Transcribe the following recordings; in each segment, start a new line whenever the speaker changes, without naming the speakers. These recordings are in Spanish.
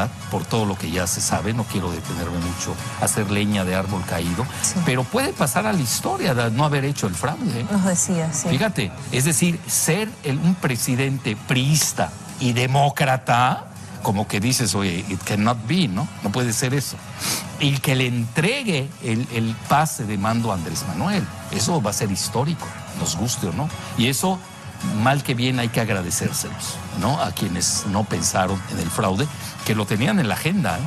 verdad, por todo lo que ya se sabe, no quiero detenerme mucho, hacer leña de árbol caído, sí, pero puede pasar a la historia de no haber hecho el fraude.
Nos decía, sí.
Fíjate, es decir, ser un presidente priista y demócrata, como que dices, oye, it cannot be, ¿no? No puede ser eso. Y que le entregue el pase de mando a Andrés Manuel, eso va a ser histórico, nos guste o no. Y eso, mal que bien, hay que agradecérselos, ¿no? A quienes no pensaron en el fraude, que lo tenían en la agenda, ¿eh?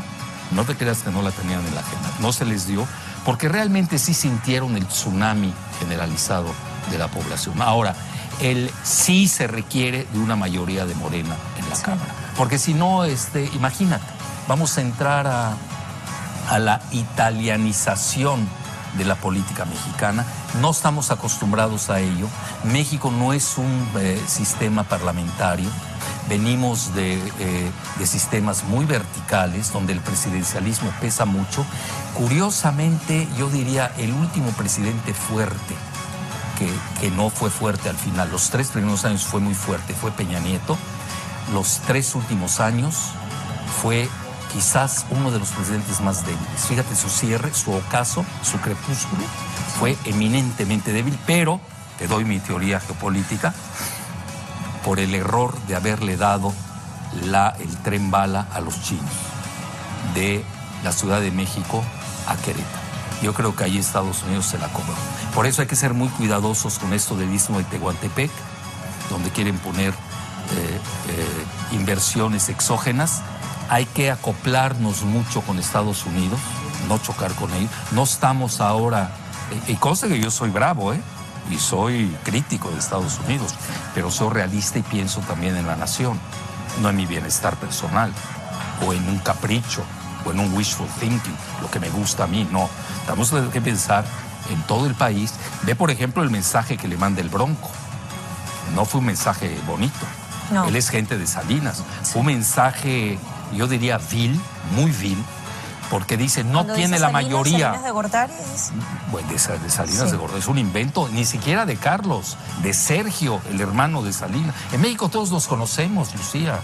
No te creas que no la tenían en la agenda, no se les dio, porque realmente sí sintieron el tsunami generalizado de la población. Ahora, sí se requiere de una mayoría de Morena en la Cámara, porque si no, imagínate, vamos a entrar a la italianización de la política mexicana. No estamos acostumbrados a ello. México no es un sistema parlamentario. Venimos de sistemas muy verticales, donde el presidencialismo pesa mucho. Curiosamente, yo diría, el último presidente fuerte, que no fue fuerte al final, los 3 primeros años fue muy fuerte, fue Peña Nieto. Los 3 últimos años fue quizás uno de los presidentes más débiles. Fíjate, su cierre, su ocaso, su crepúsculo fue eminentemente débil, pero, te doy mi teoría geopolítica, por el error de haberle dado el tren bala a los chinos de la Ciudad de México a Querétaro. Yo creo que ahí Estados Unidos se la cobró. Por eso hay que ser muy cuidadosos con esto del Istmo de Tehuantepec, donde quieren poner inversiones exógenas. Hay que acoplarnos mucho con Estados Unidos, no chocar con ellos. No estamos ahora, y cosa que yo soy bravo, y soy crítico de Estados Unidos, pero soy realista y pienso también en la nación, no en mi bienestar personal, o en un capricho, o en un wishful thinking, lo que me gusta a mí, no. Tenemos que pensar en todo el país. Ve, por ejemplo, el mensaje que le manda el Bronco. No fue un mensaje bonito. No. Él es gente de Salinas. Sí. Fue un mensaje, yo diría, vil, muy vil, porque dice, no tiene la mayoría.
¿Salinas de Gortari?
Bueno, de Salinas, sí, de Gortari. Es un invento, ni siquiera de Carlos, de Sergio, el hermano de Salinas. En México todos nos conocemos, Lucía.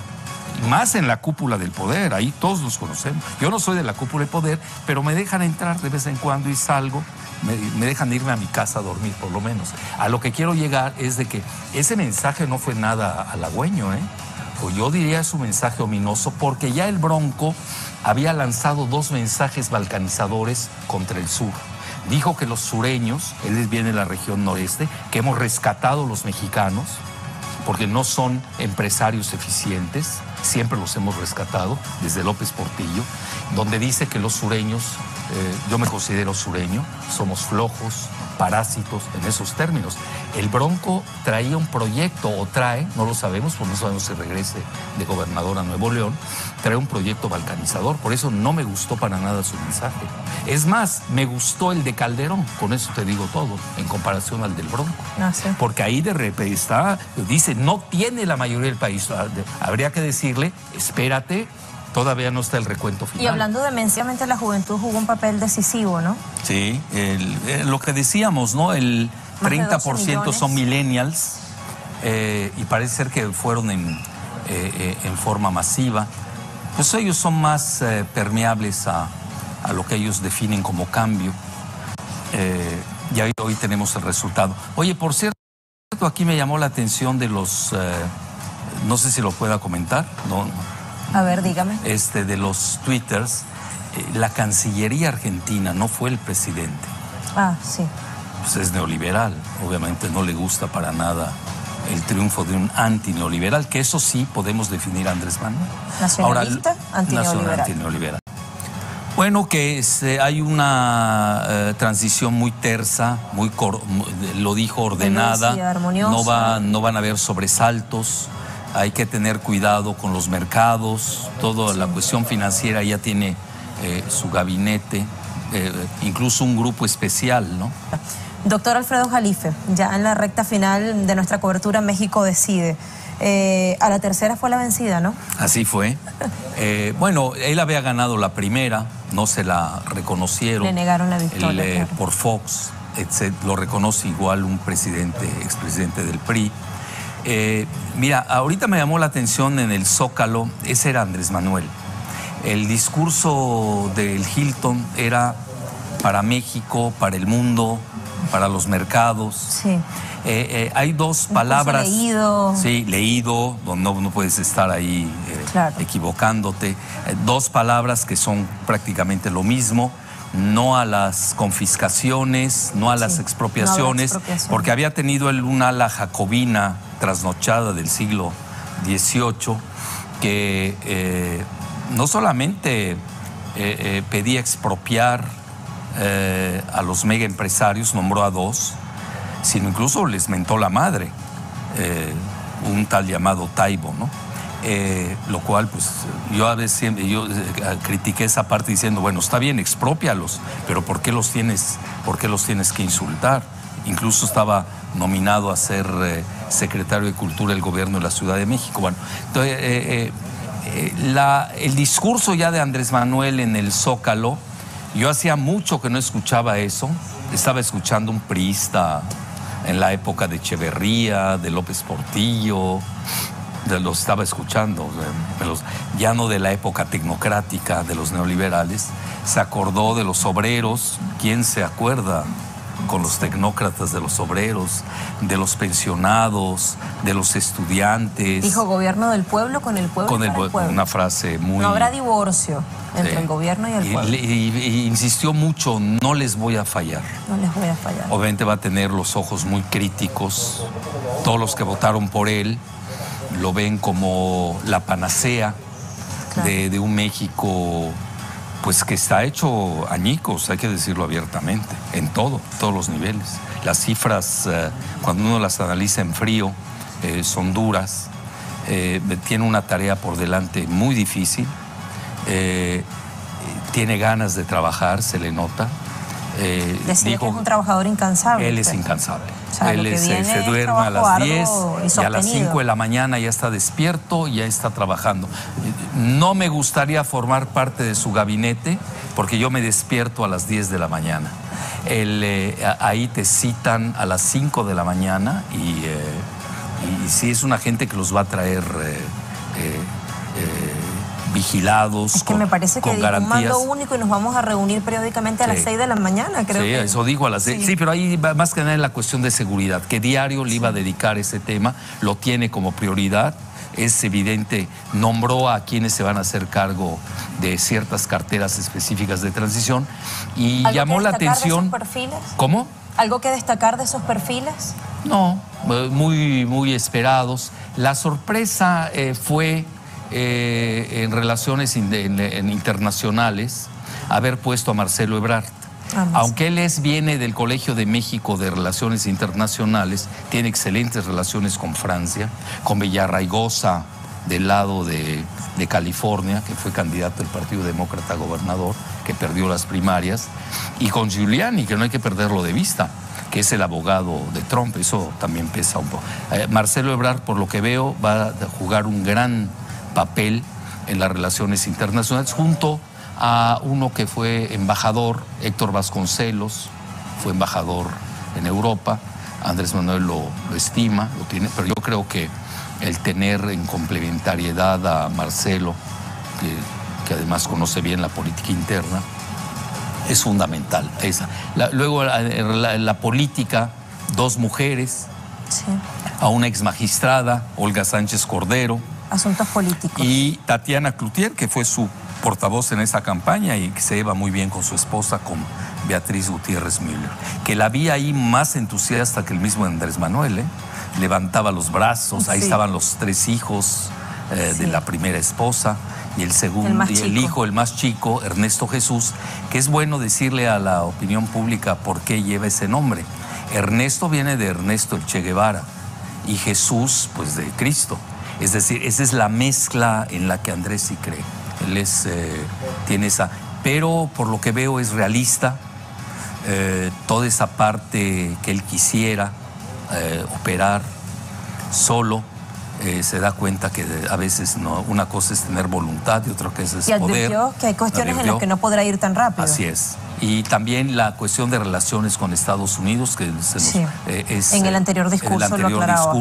Más en la cúpula del poder, ahí todos nos conocemos. Yo no soy de la cúpula del poder, pero me dejan entrar de vez en cuando y salgo, me dejan irme a mi casa a dormir, por lo menos. A lo que quiero llegar es de que ese mensaje no fue nada halagüeño, o yo diría es un mensaje ominoso, porque ya el Bronco había lanzado 2 mensajes balcanizadores contra el sur. Dijo que los sureños, él viene de la región noreste, que hemos rescatado los mexicanos, porque no son empresarios eficientes, siempre los hemos rescatado, desde López Portillo, donde dice que los sureños, yo me considero sureño, somos flojos, parásitos, en esos términos. El Bronco traía un proyecto, o trae, no lo sabemos, porque no sabemos si regrese de gobernador a Nuevo León, trae un proyecto balcanizador, por eso no me gustó para nada su mensaje. Es más, me gustó el de Calderón, con eso te digo todo, en comparación al del Bronco.
Ah, sí.
Porque ahí de repente dice, no tiene la mayoría del país. Habría que decirle, espérate, todavía no está el recuento final.
Y hablando de mencionamente la juventud jugó un papel decisivo, ¿no?
Sí, lo que decíamos, ¿no? El 30% son millennials, y parece ser que fueron en forma masiva. Pues ellos son más permeables a lo que ellos definen como cambio. Y hoy tenemos el resultado. Oye, por cierto, aquí me llamó la atención de los, no sé si lo pueda comentar, no.
A ver, dígame.
De los twitters, la Cancillería argentina no fue el presidente.
Ah, sí.
Pues es neoliberal, obviamente no le gusta para nada el triunfo de un antineoliberal, que eso sí podemos definir a Andrés Manuel.
¿Nacionalista? Antineoliberal.
Antineoliberal. Bueno, que hay una transición muy tersa, lo dijo, ordenada. No van a haber sobresaltos. Hay que tener cuidado con los mercados, toda la cuestión financiera ya tiene su gabinete, incluso un grupo especial, ¿no?
Doctor Alfredo Jalife, ya en la recta final de nuestra cobertura México Decide. A la tercera fue la vencida, ¿no?
Así fue. Bueno, él había ganado la primera, no se la reconocieron.
Le negaron la victoria.
Claro. Por Fox, lo reconoce igual un expresidente del PRI. Mira, ahorita me llamó la atención en el Zócalo, ese era Andrés Manuel. El discurso del Hilton era para México, para el mundo, para los mercados.
Sí.
Hay dos palabras.
Leído.
Sí, leído, no puedes estar ahí
claro.
equivocándote. Dos palabras que son prácticamente lo mismo. No a las confiscaciones, no a las expropiaciones, porque había tenido él un ala jacobina trasnochada del siglo XVIII que no solamente pedía expropiar a los mega empresarios, nombró a dos, sino incluso les mentó la madre, un tal llamado Taibo, ¿no? Lo cual, pues, yo a veces critiqué esa parte diciendo, bueno, está bien, exprópialos, pero ¿por qué los tienes que insultar? Incluso estaba nominado a ser secretario de Cultura del gobierno de la Ciudad de México. Bueno, entonces, el discurso ya de Andrés Manuel en el Zócalo, yo hacía mucho que no escuchaba eso. Estaba escuchando un priista en la época de Echeverría, de López Portillo, los estaba escuchando, ya no de la época tecnocrática de los neoliberales. Se acordó de los obreros. ¿Quién se acuerda con los tecnócratas de los obreros, de los pensionados, de los estudiantes?
Dijo gobierno del pueblo con el pueblo. Con el pueblo.
Una frase muy...
No habrá divorcio entre el gobierno y el pueblo.
Y insistió mucho, no les voy a fallar.
No les voy a fallar.
Obviamente va a tener los ojos muy críticos. Todos los que votaron por él lo ven como la panacea, claro, de un México pues que está hecho añicos, hay que decirlo abiertamente, en todos los niveles. Las cifras, cuando uno las analiza en frío, son duras. Tiene una tarea por delante muy difícil. Tiene ganas de trabajar, se le nota.
Decía que es un trabajador incansable.
Él es incansable.
O sea,
él se duerme a las 10 y a las 5 de la mañana ya está despierto, ya está trabajando. No me gustaría formar parte de su gabinete porque yo me despierto a las 10 de la mañana. Ahí te citan a las 5 de la mañana y sí es una gente que los va a traer vigilados.
Es que me parece que dijo un mando único y nos vamos a reunir periódicamente a las 6 de la mañana, creo.
Sí, eso dijo a las 6. Sí, pero ahí va más que nada en la cuestión de seguridad. ¿Qué diario le iba a dedicar ese tema? Lo tiene como prioridad. Es evidente, nombró a quienes se van a hacer cargo de ciertas carteras específicas de transición y llamó la atención.
¿Algo que destacar de esos perfiles?
¿Cómo?
¿Algo que destacar de esos perfiles?
No, muy esperados. La sorpresa fue en relaciones internacionales haber puesto a Marcelo Ebrard. Aunque él viene del Colegio de México de Relaciones Internacionales, tiene excelentes relaciones con Francia, con Villarraigosa del lado de California, que fue candidato del Partido Demócrata a gobernador, que perdió las primarias, y con Giuliani, que no hay que perderlo de vista, que es el abogado de Trump. Eso también pesa un poco. Marcelo Ebrard, por lo que veo, va a jugar un gran papel en las relaciones internacionales, junto a uno que fue embajador, Héctor Vasconcelos, fue embajador en Europa. Andrés Manuel lo estima, lo tiene, pero yo creo que el tener en complementariedad a Marcelo, que además conoce bien la política interna, es fundamental. Luego la política, dos mujeres,
sí,
a una ex magistrada, Olga Sánchez Cordero,
asuntos políticos,
y Tatiana Cloutier, que fue su portavoz en esa campaña y que se lleva muy bien con su esposa, con Beatriz Gutiérrez Müller, que la vi ahí más entusiasta que el mismo Andrés Manuel, levantaba los brazos, ahí estaban los tres hijos de la primera esposa y el segundo, y el hijo, el más chico, Ernesto Jesús, que es bueno decirle a la opinión pública por qué lleva ese nombre. Ernesto viene de Ernesto el Che Guevara y Jesús, pues, de Cristo. Es decir, esa es la mezcla en la que Andrés sí cree. Él tiene esa, pero por lo que veo es realista. Toda esa parte que él quisiera operar solo, se da cuenta que a veces no, una cosa es tener voluntad y otra cosa es
y
poder.
Advirtió que hay cuestiones en las que no podrá ir tan rápido.
Así es. Y también la cuestión de relaciones con Estados Unidos, que es
en el anterior discurso lo aclaraba.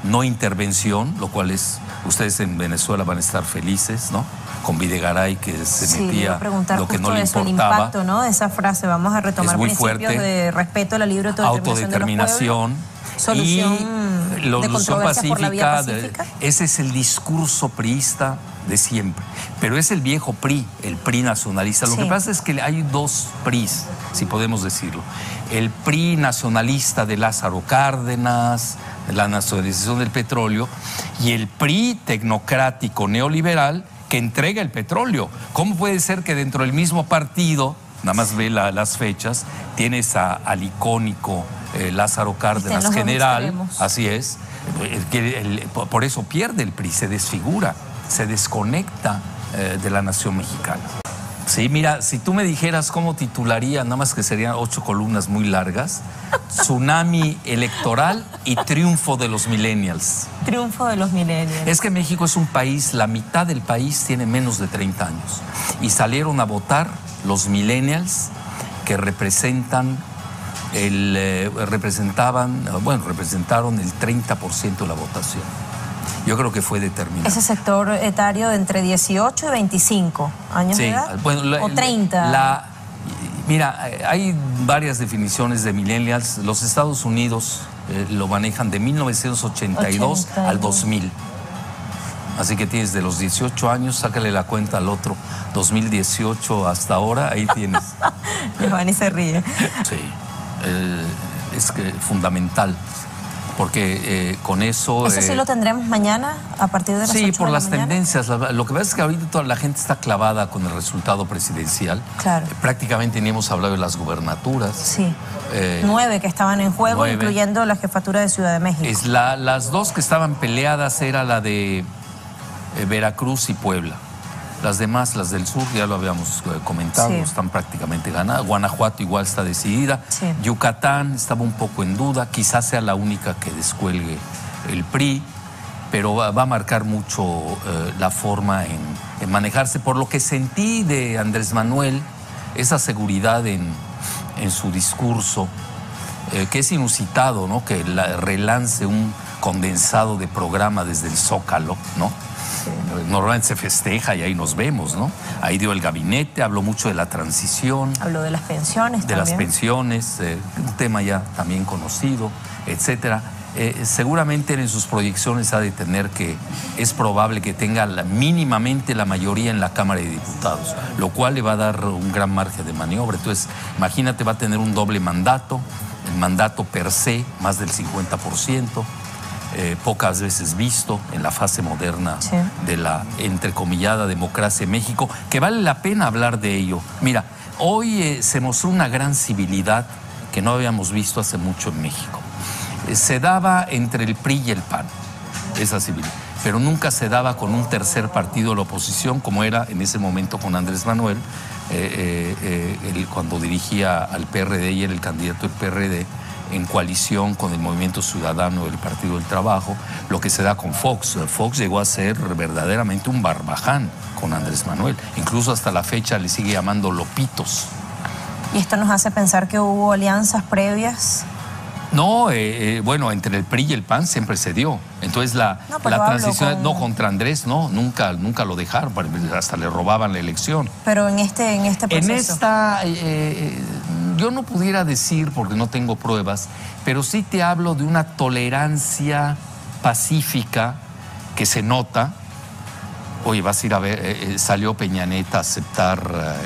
No intervención, lo cual es, ustedes en Venezuela van a estar felices, ¿no? Con Videgaray, que se metía lo que no le importaba. El
impacto, ¿no? De esa frase, vamos a retomar principios de respeto a la libre autodeterminación
y la solución pacífica,
pacífica.
Ese es el discurso priista de siempre, pero es el viejo PRI, el PRI nacionalista. Lo que pasa es que hay dos PRIs, si podemos decirlo. El PRI nacionalista de Lázaro Cárdenas, la nacionalización del petróleo, y el PRI tecnocrático neoliberal que entrega el petróleo. ¿Cómo puede ser que dentro del mismo partido, nada más ve las fechas, tienes al icónico Lázaro Cárdenas general, así es, por eso pierde el PRI, se desfigura, se desconecta de la nación mexicana. Sí, mira, si tú me dijeras cómo titularía, nada más que serían 8 columnas muy largas, Tsunami electoral y triunfo de los millennials.
Triunfo de los millennials.
Es que México es un país, la mitad del país tiene menos de 30 años. Y salieron a votar los millennials que representaron el 30% de la votación. Yo creo que fue determinante.
Ese sector etario de entre 18 y 25 años de edad, o 30.
Mira, hay varias definiciones de millennials. Los Estados Unidos lo manejan de 1982 al 2000. Así que tienes de los 18 años, sácale la cuenta al otro, 2018 hasta ahora, ahí tienes.
Giovanni se ríe.
Sí, es que fundamental. Porque con eso...
¿Eso sí lo tendremos mañana a partir de las 8 de la mañana? Sí,
por las tendencias. Lo que pasa es que ahorita toda la gente está clavada con el resultado presidencial.
Claro.
Prácticamente ni hemos hablado de las gubernaturas.
Sí. 9 que estaban en juego, 9. Incluyendo la jefatura de Ciudad de México.
Las 2 que estaban peleadas era la de Veracruz y Puebla. Las demás, las del sur, ya lo habíamos comentado, están prácticamente ganadas. Guanajuato igual está decidida.
Sí.
Yucatán estaba un poco en duda, quizás sea la única que descuelgue el PRI, pero va a marcar mucho la forma en manejarse. Por lo que sentí de Andrés Manuel, esa seguridad en su discurso, que es inusitado, ¿no? Que relance un condensado de programa desde el Zócalo, ¿no? Normalmente se festeja y ahí nos vemos, ¿no? Ahí dio el gabinete, habló mucho de la transición.
Habló de las pensiones
de las pensiones, un tema ya también conocido, etcétera. Seguramente en sus proyecciones ha de tener que, es probable que tenga mínimamente la mayoría en la Cámara de Diputados, lo cual le va a dar un gran margen de maniobra. Entonces, imagínate, va a tener un doble mandato, el mandato per se, más del 50%. Pocas veces visto en la fase moderna de la entrecomillada democracia en México, que vale la pena hablar de ello. Mira, hoy se mostró una gran civilidad que no habíamos visto hace mucho en México. Se daba entre el PRI y el PAN, esa civilidad, pero nunca se daba con un tercer partido de la oposición, como era en ese momento con Andrés Manuel, cuando dirigía al PRD y era el candidato del PRD, en coalición con el Movimiento Ciudadano del Partido del Trabajo, lo que se da con Fox. Fox llegó a ser verdaderamente un barbaján con Andrés Manuel. Incluso hasta la fecha le sigue llamando Lopitos.
¿Y esto nos hace pensar que hubo alianzas previas?
No, bueno, entre el PRI y el PAN siempre se dio. Entonces la transición, no, contra Andrés, no, nunca lo dejaron, hasta le robaban la elección.
Pero en este proceso.
En esta, yo no pudiera decir, porque no tengo pruebas, pero sí te hablo de una tolerancia pacífica que se nota. Oye, vas a ir a ver, salió Peña Nieto a aceptar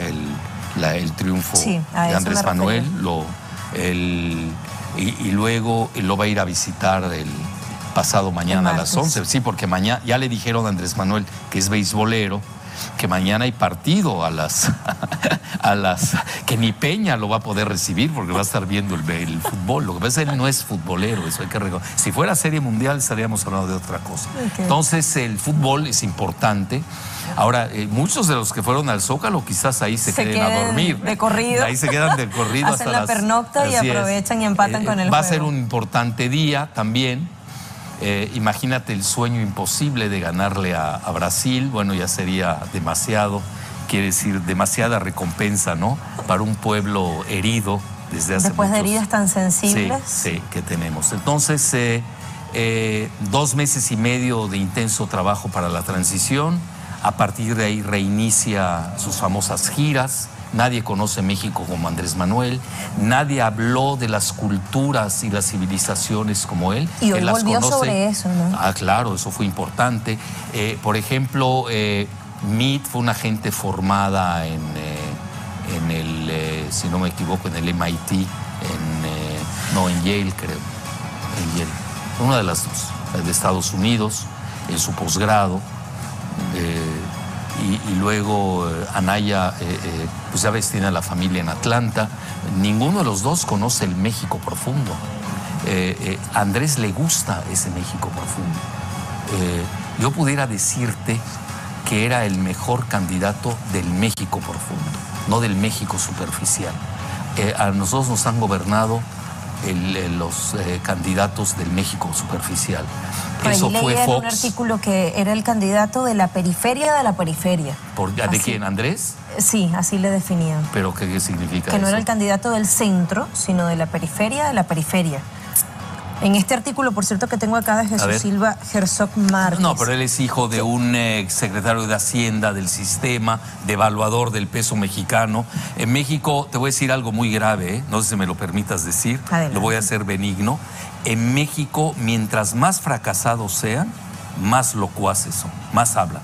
el triunfo de Andrés Manuel, y luego lo va a ir a visitar el pasado mañana a las 11. Sí, porque mañana ya le dijeron a Andrés Manuel, que es beisbolero, que mañana hay partido a las que ni Peña lo va a poder recibir porque va a estar viendo el fútbol. Lo que pasa es que él no es futbolero, eso hay que reconocer. Si fuera Serie Mundial estaríamos hablando de otra cosa. Entonces el fútbol es importante. Ahora, muchos de los que fueron al Zócalo quizás ahí se queden a dormir.
De corrido.
Ahí se quedan de corrido
hasta la pernocta y aprovechan y empatan con el juego.
Va a ser un importante día también. Imagínate el sueño imposible de ganarle a Brasil. Bueno, ya sería demasiado, quiere decir demasiada recompensa, ¿no? Para un pueblo herido desde hace
después
muchos...
de heridas tan sensibles.
Sí, que tenemos. Entonces, 2 meses y medio de intenso trabajo para la transición. A partir de ahí reinicia sus famosas giras. Nadie conoce México como Andrés Manuel. Nadie habló de las culturas y las civilizaciones como él.
Y hoy volvió sobre eso, ¿no?
Ah, claro, eso fue importante. Por ejemplo, Meade fue una gente formada en el, si no me equivoco, en el MIT, en Yale, creo. En Yale. Una de las dos, de Estados Unidos, en su posgrado. Y luego Anaya, pues ya ves, tiene a la familia en Atlanta. Ninguno de los dos conoce el México profundo. A Andrés le gusta ese México profundo. Yo pudiera decirte que era el mejor candidato del México profundo, no del México superficial. A nosotros nos han gobernado los candidatos del México superficial.
Eso fue Fox. En un artículo que era el candidato de la periferia de la periferia.
¿De quién, Andrés?
Sí, así le definían.
¿Pero qué significa
que
eso?
No era el candidato del centro, sino de la periferia de la periferia. En este artículo, por cierto, que tengo acá de Jesús Silva Herzog Márquez.
No, pero él es hijo de un secretario de Hacienda del sistema, devaluador del peso mexicano. En México, te voy a decir algo muy grave, ¿eh? No sé si me lo permitas decir. Adelante. Lo voy a hacer benigno. En México, mientras más fracasados sean, más locuaces son, más hablan.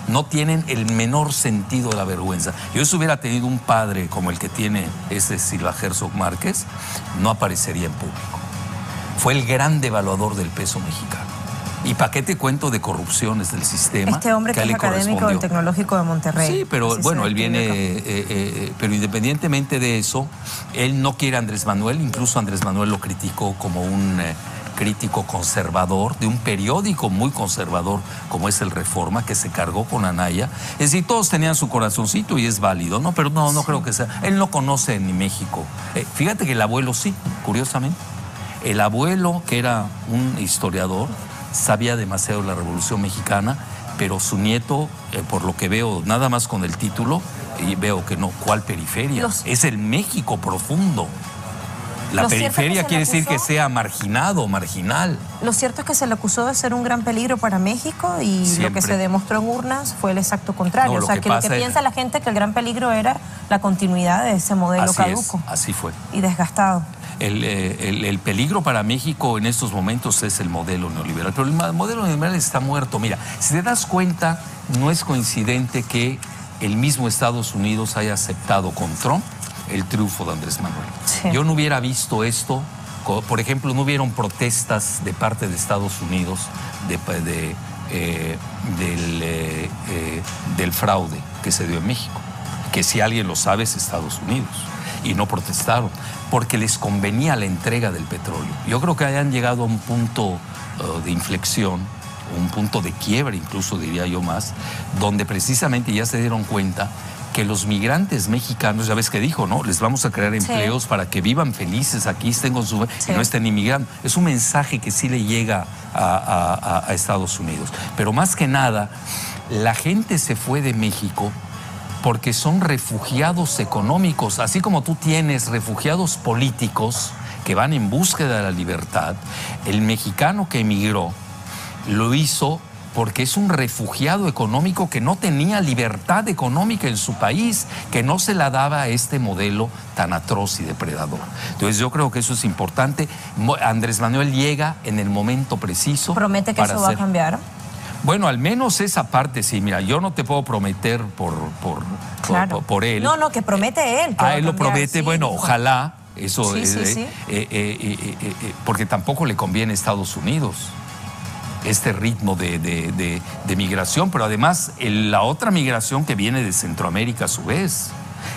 No tienen el menor sentido de la vergüenza. Yo si hubiera tenido un padre como el que tiene ese Silva Herzog Márquez, no aparecería en público. Fue el gran devaluador del peso mexicano. ¿Y para qué te cuento de corrupciones del sistema?
Este hombre que es académico del Tecnológico de Monterrey.
Sí, pero bueno, él viene, pero independientemente de eso, él no quiere a Andrés Manuel, incluso Andrés Manuel lo criticó como un crítico conservador de un periódico muy conservador como es el Reforma, que se cargó con Anaya. Es decir, todos tenían su corazoncito y es válido, ¿no? Pero no creo que sea. Él no conoce ni México. Fíjate que el abuelo sí, curiosamente. El abuelo, que era un historiador, sabía demasiado de la Revolución Mexicana, pero su nieto, por lo que veo, nada más con el título, y veo que no, ¿cuál periferia? Es el México profundo. La periferia quiere decir que sea marginado, marginal.
Lo cierto es que se le acusó de ser un gran peligro para México y siempre. Lo que se demostró en urnas fue el exacto contrario.
No,
o sea, que lo que piensa la gente es que el gran peligro era la continuidad de ese modelo caduco.
Así fue.
Y desgastado.
El peligro para México en estos momentos es el modelo neoliberal. Pero el modelo neoliberal está muerto. Mira, si te das cuenta, no es coincidente que el mismo Estados Unidos haya aceptado con Trump el triunfo de Andrés Manuel. Sí. Yo no hubiera visto esto, por ejemplo, no hubieron protestas de parte de Estados Unidos del fraude que se dio en México, que si alguien lo sabe es Estados Unidos, y no protestaron, porque les convenía la entrega del petróleo. Yo creo que hayan llegado a un punto de inflexión, un punto de quiebre incluso diría yo más, donde precisamente ya se dieron cuenta que los migrantes mexicanos, ya ves que dijo, ¿no? Les vamos a crear empleos para que vivan felices aquí, estén con su... y no estén inmigrando. Es un mensaje que sí le llega a Estados Unidos. Pero más que nada, la gente se fue de México porque son refugiados económicos, así como tú tienes refugiados políticos que van en búsqueda de la libertad. El mexicano que emigró lo hizo porque es un refugiado económico que no tenía libertad económica en su país, que no se la daba a este modelo tan atroz y depredador. Entonces yo creo que eso es importante. Andrés Manuel llega en el momento preciso.
¿Promete que eso va a cambiar?
Bueno, al menos esa parte sí. Mira, yo no te puedo prometer por él.
No, que promete él.
Él lo promete, sí, bueno, ojalá. Eso porque tampoco le conviene a Estados Unidos este ritmo de migración, pero además la otra migración que viene de Centroamérica a su vez,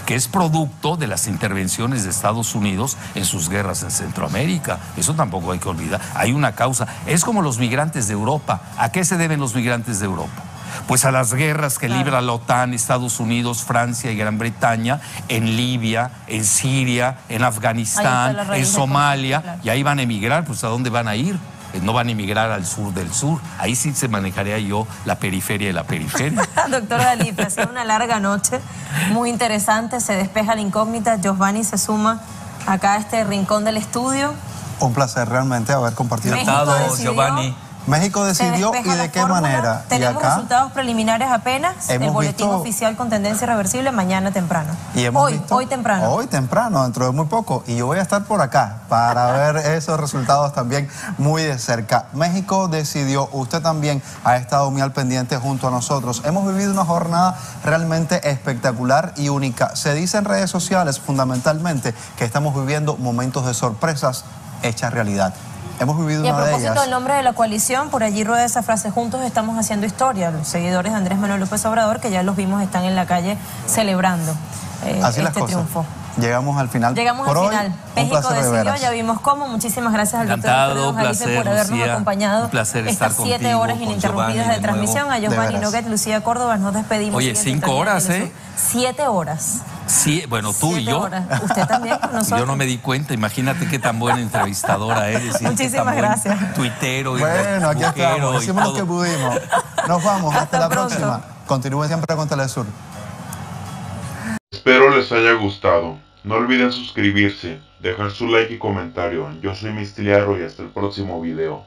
que es producto de las intervenciones de Estados Unidos en sus guerras en Centroamérica. Eso tampoco hay que olvidar. Hay una causa. Es como los migrantes de Europa. ¿A qué se deben los migrantes de Europa? Pues a las guerras que libra la OTAN, Estados Unidos, Francia y Gran Bretaña, en Libia, en Siria, en Afganistán, en Somalia, y ahí van a emigrar, pues ¿a dónde van a ir? no van a emigrar al sur del sur. Ahí sí se manejaría yo la periferia de la periferia.
Doctor Jalife, ha sido una larga noche, muy interesante, se despeja la incógnita. Giovanni se suma acá a este rincón del estudio.
Un placer realmente haber compartido.
Giovanni.
México decidió y de qué manera.
Tenemos resultados preliminares apenas, el boletín oficial con tendencia irreversible mañana temprano. Hoy temprano.
Hoy temprano, dentro de muy poco. Y yo voy a estar por acá para ver esos resultados también muy de cerca. México decidió, usted también ha estado muy al pendiente junto a nosotros. Hemos vivido una jornada realmente espectacular y única. Se dice en redes sociales fundamentalmente que estamos viviendo momentos de sorpresas hechas realidad. Hemos vivido una de ellas.
Y a propósito del nombre de la coalición, por allí rueda esa frase: juntos estamos haciendo historia. Los seguidores de Andrés Manuel López Obrador, que ya los vimos, están en la calle celebrando este triunfo.
Llegamos al final.
Llegamos al final. México decidió, ya vimos cómo. Muchísimas gracias al doctor Alfredo Jalife por habernos acompañado.
Un placer estar
estas 7 horas ininterrumpidas de transmisión. A Giovanni Noguet, Lucía Córdoba, nos despedimos.
Oye, 5 horas,
7 horas.
Sí, bueno, tú y yo.
Horas. Usted también con nosotros.
Yo no me di cuenta, imagínate qué tan buena entrevistadora eres.
Muchísimas gracias.
Tuitero y
bueno, aquí estamos, hicimos lo que pudimos. Nos vamos, hasta la próxima. Continúen siempre con Telesur.
Espero les haya gustado. No olviden suscribirse, dejar su like y comentario. Yo soy Mistiliaro y hasta el próximo video.